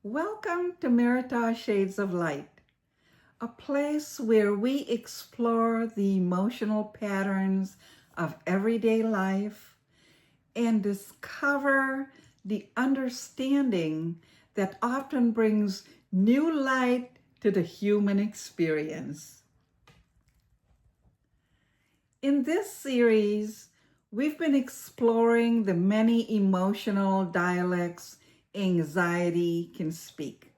Welcome to Meritage Shades of Light, a place where we explore the emotional patterns of everyday life and discover the understanding that often brings new light to the human experience. In this series, we've been exploring the many emotional dialects anxiety can speak.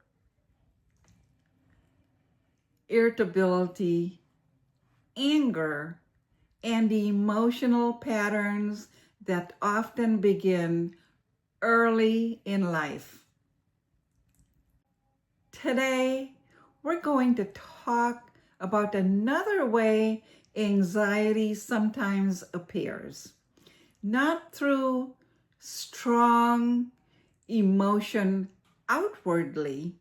Irritability, anger, and the emotional patterns that often begin early in life. Today, we're going to talk about another way anxiety sometimes appears, not through strong emotion outwardly,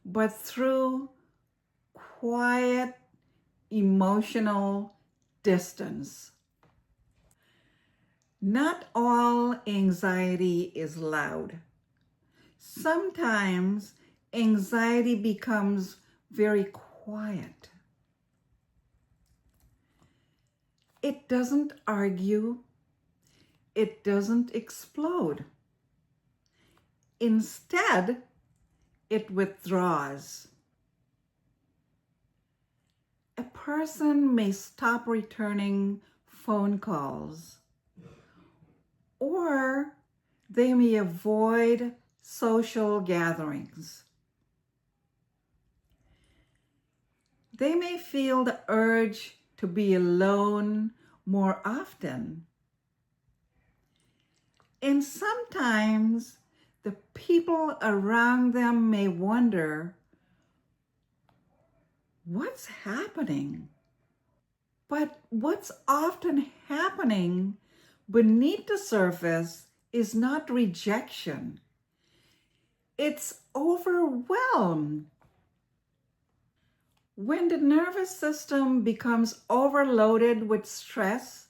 but through quiet emotional distance. Not all anxiety is loud. Sometimes anxiety becomes very quiet. It doesn't argue. It doesn't explode. Instead, it withdraws. A person may stop returning phone calls, or they may avoid social gatherings. They may feel the urge to be alone more often. And sometimes the people around them may wonder, what's happening? But what's often happening beneath the surface is not rejection. It's overwhelmed. When the nervous system becomes overloaded with stress,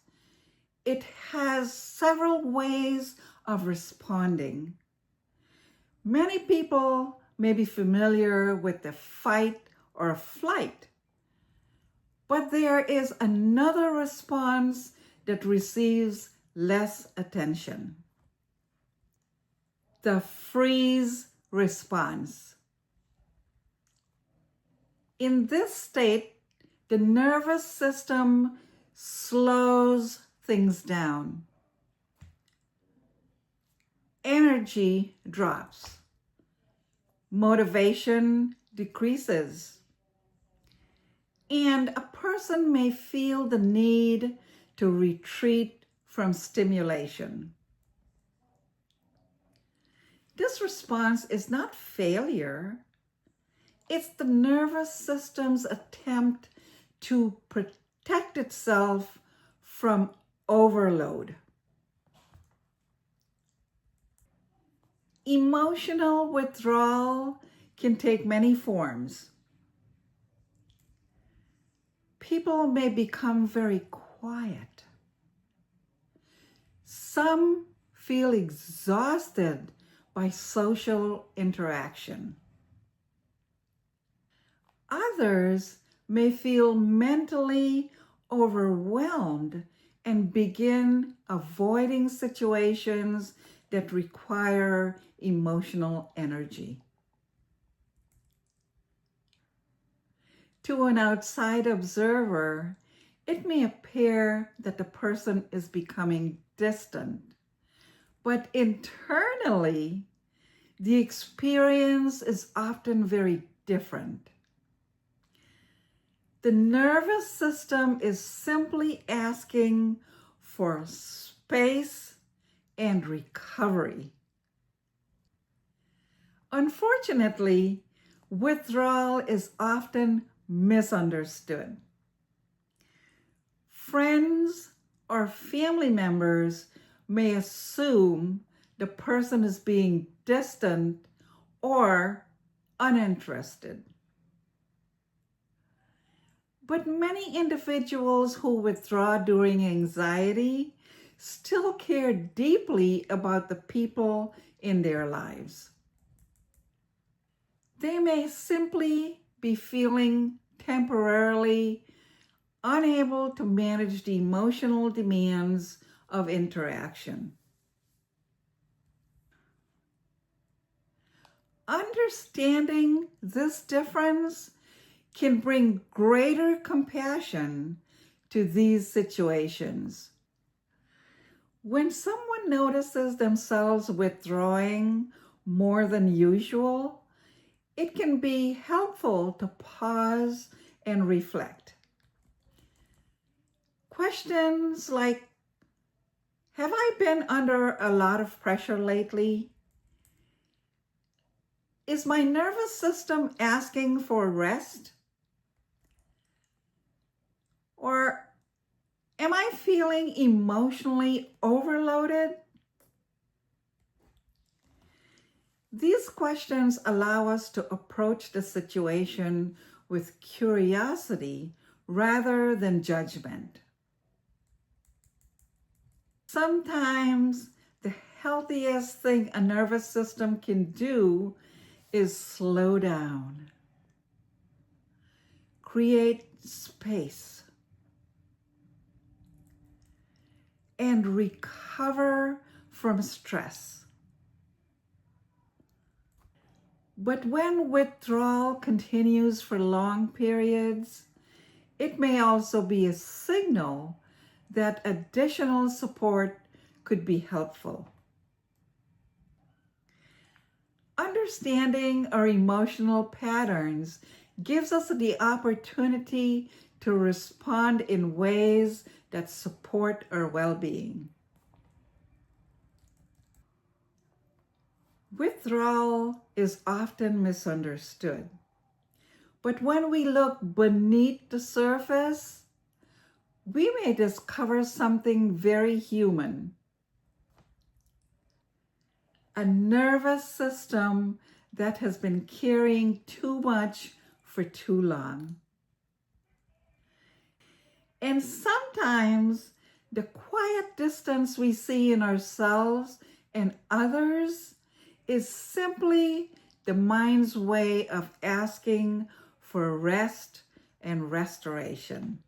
it has several ways of responding. Many people may be familiar with the fight or flight, but there is another response that receives less attention. The freeze response. In this state, the nervous system slows things down. Energy drops. Motivation decreases. And a person may feel the need to retreat from stimulation. This response is not failure. It's the nervous system's attempt to protect itself from overload. Emotional withdrawal can take many forms. People may become very quiet. Some feel exhausted by social interaction. Others may feel mentally overwhelmed and begin avoiding situations that require emotional energy. To an outside observer, it may appear that the person is becoming distant, but internally, the experience is often very different. The nervous system is simply asking for space and recovery. Unfortunately, withdrawal is often misunderstood. Friends or family members may assume the person is being distant or uninterested. But many individuals who withdraw during anxiety still care deeply about the people in their lives. They may simply be feeling temporarily unable to manage the emotional demands of interaction. Understanding this difference can bring greater compassion to these situations. When someone notices themselves withdrawing more than usual, it can be helpful to pause and reflect. Questions like, have I been under a lot of pressure lately? Is my nervous system asking for rest? Or am I feeling emotionally overloaded? These questions allow us to approach the situation with curiosity rather than judgment. Sometimes the healthiest thing a nervous system can do is slow down, create space, and recover from stress. But when withdrawal continues for long periods, it may also be a signal that additional support could be helpful. Understanding our emotional patterns gives us the opportunity to respond in ways that support our well-being. Withdrawal is often misunderstood, but when we look beneath the surface, we may discover something very human. A nervous system that has been carrying too much for too long. And sometimes the quiet distance we see in ourselves and others is simply the mind's way of asking for rest and restoration.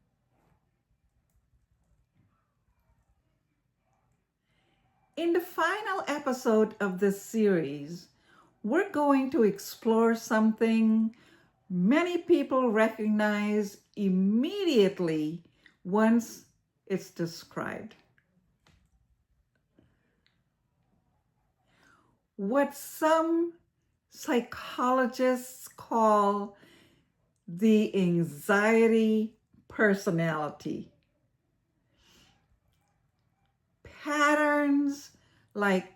In the final episode of this series, we're going to explore something many people recognize immediately once it's described. What some psychologists call the anxiety personality. Patterns like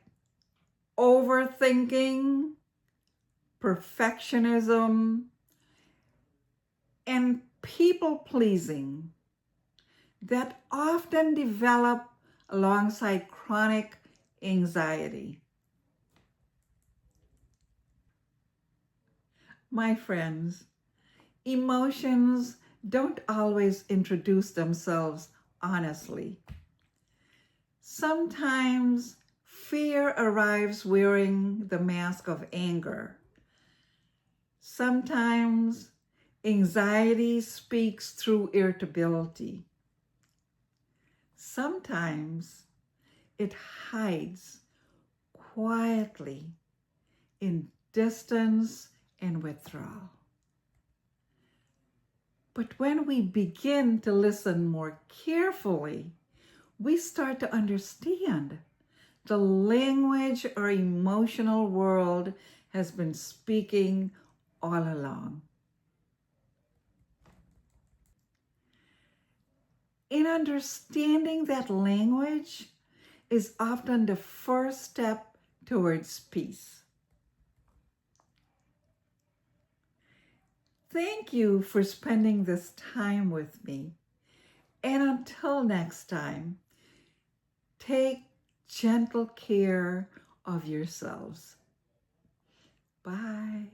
overthinking, perfectionism, and people-pleasing that often develop alongside chronic anxiety. My friends, emotions don't always introduce themselves honestly. Sometimes fear arrives wearing the mask of anger. Sometimes anxiety speaks through irritability. Sometimes it hides quietly in distance and withdrawal. But when we begin to listen more carefully, we start to understand the language our emotional world has been speaking all along. In understanding that language is often the first step towards peace. Thank you for spending this time with me. And until next time, take gentle care of yourselves. Bye.